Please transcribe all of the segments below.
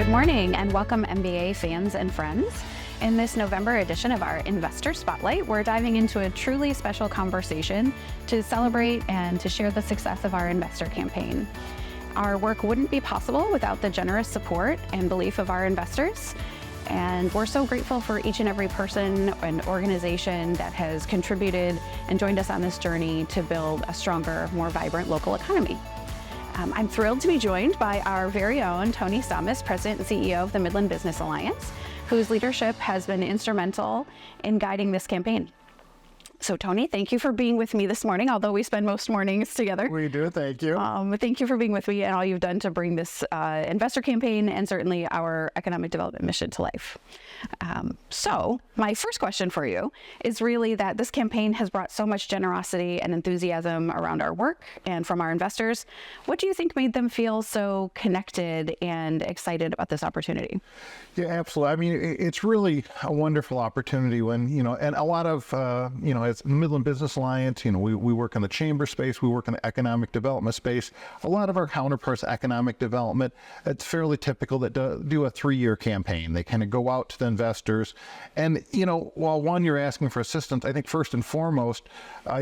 Good morning and welcome MBA fans and friends. In this November edition of our Investor Spotlight, we're diving into a truly special conversation to celebrate and to share the success of our investor campaign. Our work wouldn't be possible without the generous support and belief of our investors. And we're so grateful for each and every person and organization that has contributed and joined us on this journey to build a stronger, more vibrant local economy. I'm thrilled to be joined by our very own Tony Stamas, President and CEO of the Midland Business Alliance, whose leadership has been instrumental in guiding this campaign. So Tony, thank you for being with me this morning, although we spend most mornings together. We do, thank you. Thank you for being with me and all you've done to bring this investor campaign and certainly our economic development mission to life. So my first question for you is really that this campaign has brought so much generosity and enthusiasm around our work and from our investors. What do you think made them feel so connected and excited about this opportunity? Yeah, absolutely. I mean, it's really a wonderful opportunity when, and a lot of, as Midland Business Alliance, we work in the chamber space, we work in the economic development space. A lot of our counterparts, economic development, it's fairly typical that do a 3-year campaign. They kind of go out to the investors. And, while you're asking for assistance, I think first and foremost,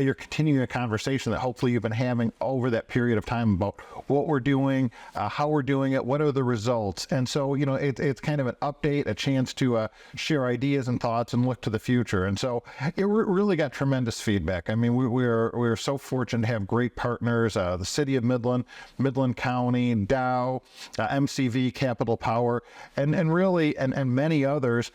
you're continuing a conversation that hopefully you've been having over that period of time about what we're doing, how we're doing it, what are the results. And so, it's kind of an update, a chance to share ideas and thoughts and look to the future. And so it really got tremendous feedback. I mean, we're so fortunate to have great partners, the City of Midland, Midland County, Dow, MCV, Capital Power, and really, and many others,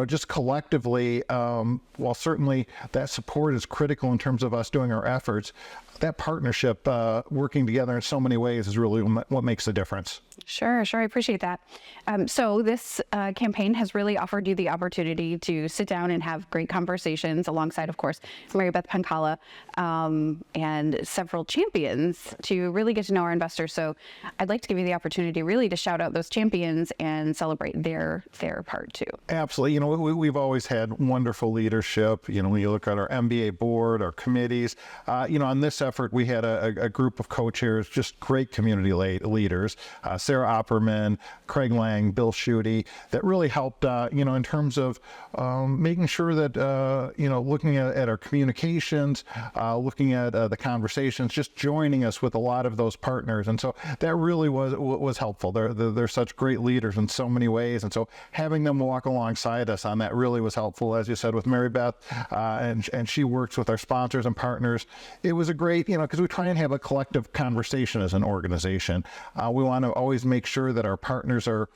just collectively, while certainly that support is critical in terms of us doing our efforts, that partnership, working together in so many ways is really what makes the difference. Sure. I appreciate that. So this campaign has really offered you the opportunity to sit down and have great conversations alongside, of course, Mary Beth Pancala and several champions to really get to know our investors. So I'd like to give you the opportunity really to shout out those champions and celebrate their part too. Absolutely. We've always had wonderful leadership. When you look at our MBA board, our committees, on this effort, we had a group of co-chairs, just great community leaders, Sarah Opperman, Craig Lang, Bill Schutte, that really helped, in terms of making sure that, looking at our communications, looking at the conversations, just joining us with a lot of those partners. And so that really was helpful. They're such great leaders in so many ways. And so having them walk alongside us on that really was helpful, as you said, with Mary Beth, and she works with our sponsors and partners. It was a great, because we try and have a collective conversation as an organization. We want to always make sure that our partners are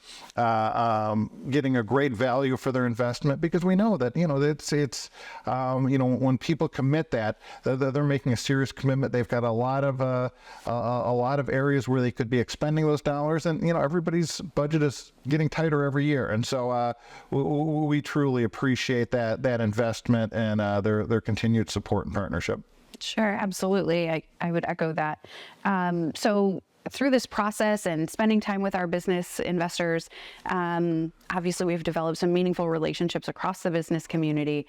getting a great value for their investment, because we know that it's when people commit that they're making a serious commitment. They've got a lot of areas where they could be expending those dollars, and everybody's budget is getting tighter every year, and so we truly appreciate that investment and their continued support and partnership. Sure, absolutely. I would echo that. So through this process and spending time with our business investors, obviously we've developed some meaningful relationships across the business community.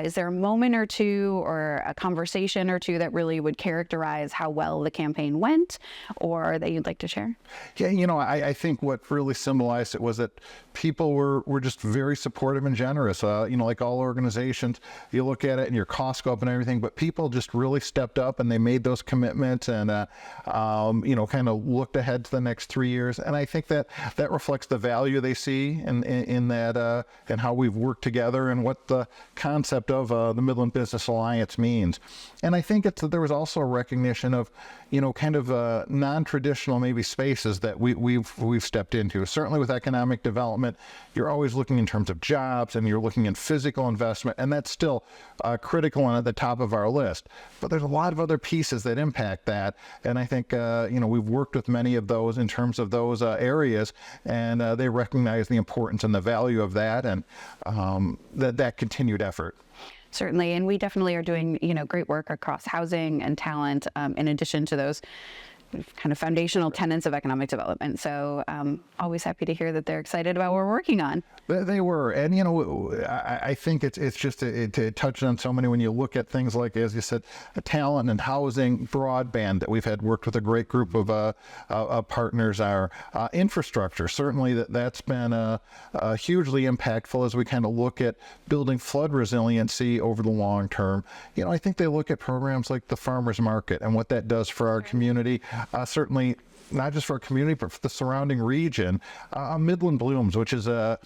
Is there a moment or two or a conversation or two that really would characterize how well the campaign went, or that you'd like to share? Yeah, I think what really symbolized it was that people were just very supportive and generous. Like all organizations, you look at it and your costs go up and everything, but people just really stepped up and they made those commitments and, kind of looked ahead to the next 3 years. And I think that reflects the value they see in that, and how we've worked together and what the concept of the Midland Business Alliance means. And I think there was also a recognition of, kind of non-traditional maybe spaces that we've stepped into. Certainly with economic development, you're always looking in terms of jobs and you're looking in physical investment, and that's still critical and at the top of our list. But there's a lot of other pieces that impact that, and I think we've worked with many of those in terms of those areas, and they recognize the importance and the value of that, and that continued effort. Certainly, and we definitely are doing great work across housing and talent in addition to those kind of foundational tenets of economic development. So always happy to hear that they're excited about what we're working on. They were, and I think it's just it touched on so many. When you look at things like, as you said, talent and housing, broadband that we've had worked with a great group of partners. Our infrastructure, certainly that's been hugely impactful as we kind of look at building flood resiliency over the long term. I think they look at programs like the farmers market and what that does for our community. Certainly not just for our community, but for the surrounding region. Midland Blooms, which is a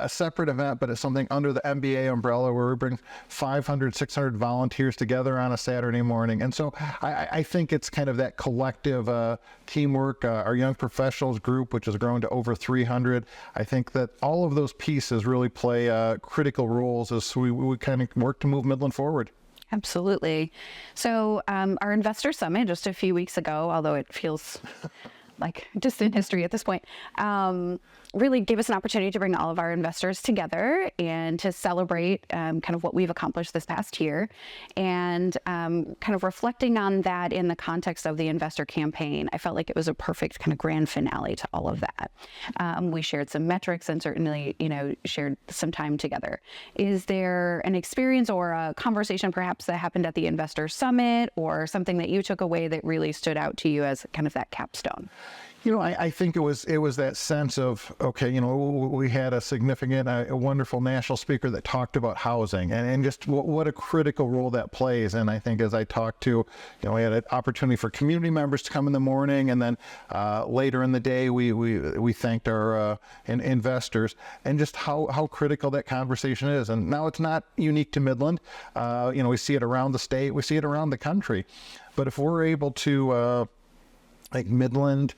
separate event, but it's something under the MBA umbrella where we bring 500, 600 volunteers together on a Saturday morning. And so I think it's kind of that collective teamwork. Our young professionals group, which has grown to over 300. I think that all of those pieces really play critical roles as we kind of work to move Midland forward. Absolutely. So our investor summit just a few weeks ago, although it feels like distant history at this point, really gave us an opportunity to bring all of our investors together and to celebrate kind of what we've accomplished this past year, and kind of reflecting on that in the context of the investor campaign. I felt like it was a perfect kind of grand finale to all of that. We shared some metrics and certainly, shared some time together. Is there an experience or a conversation perhaps that happened at the investor summit, or something that you took away that really stood out to you as kind of that capstone? I think it was that sense of, okay, we had a significant, a wonderful national speaker that talked about housing and just what a critical role that plays. And I think as I talked to, we had an opportunity for community members to come in the morning, and then later in the day, we thanked our investors, and just how critical that conversation is. And now it's not unique to Midland. We see it around the state, we see it around the country. But if we're able to like Midland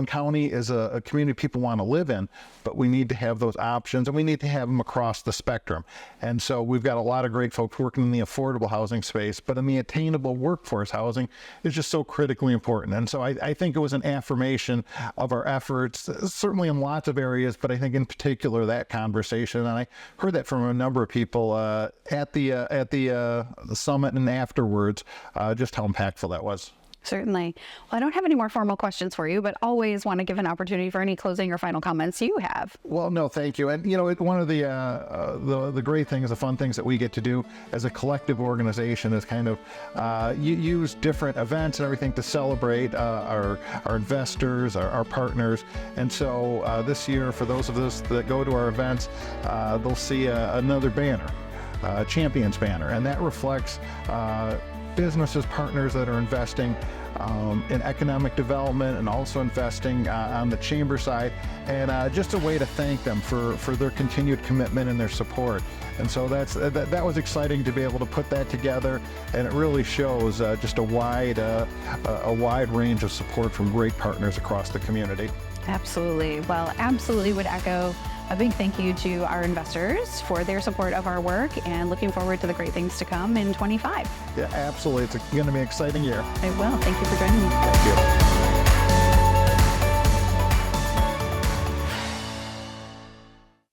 County is a community people want to live in, but we need to have those options, and we need to have them across the spectrum. And so we've got a lot of great folks working in the affordable housing space, but in the attainable workforce housing is just so critically important. And so I think it was an affirmation of our efforts, certainly in lots of areas, but I think in particular that conversation. And I heard that from a number of people at the summit and afterwards, just how impactful that was. Certainly. Well, I don't have any more formal questions for you, but always want to give an opportunity for any closing or final comments you have. Well, no, thank you. And one of the great things, the fun things that we get to do as a collective organization is kind of use different events and everything to celebrate our investors, our partners. And so this year, for those of us that go to our events, they'll see another banner, Champions banner, and that reflects businesses, partners that are investing in economic development and also investing on the chamber side, and just a way to thank them for their continued commitment and their support. And so that was exciting to be able to put that together, and it really shows just a wide range of support from great partners across the community. Absolutely. Well, absolutely would echo a big thank you to our investors for their support of our work, and looking forward to the great things to come in 25. Yeah, absolutely. It's going to be an exciting year. I will. Thank you for joining me. Thank you.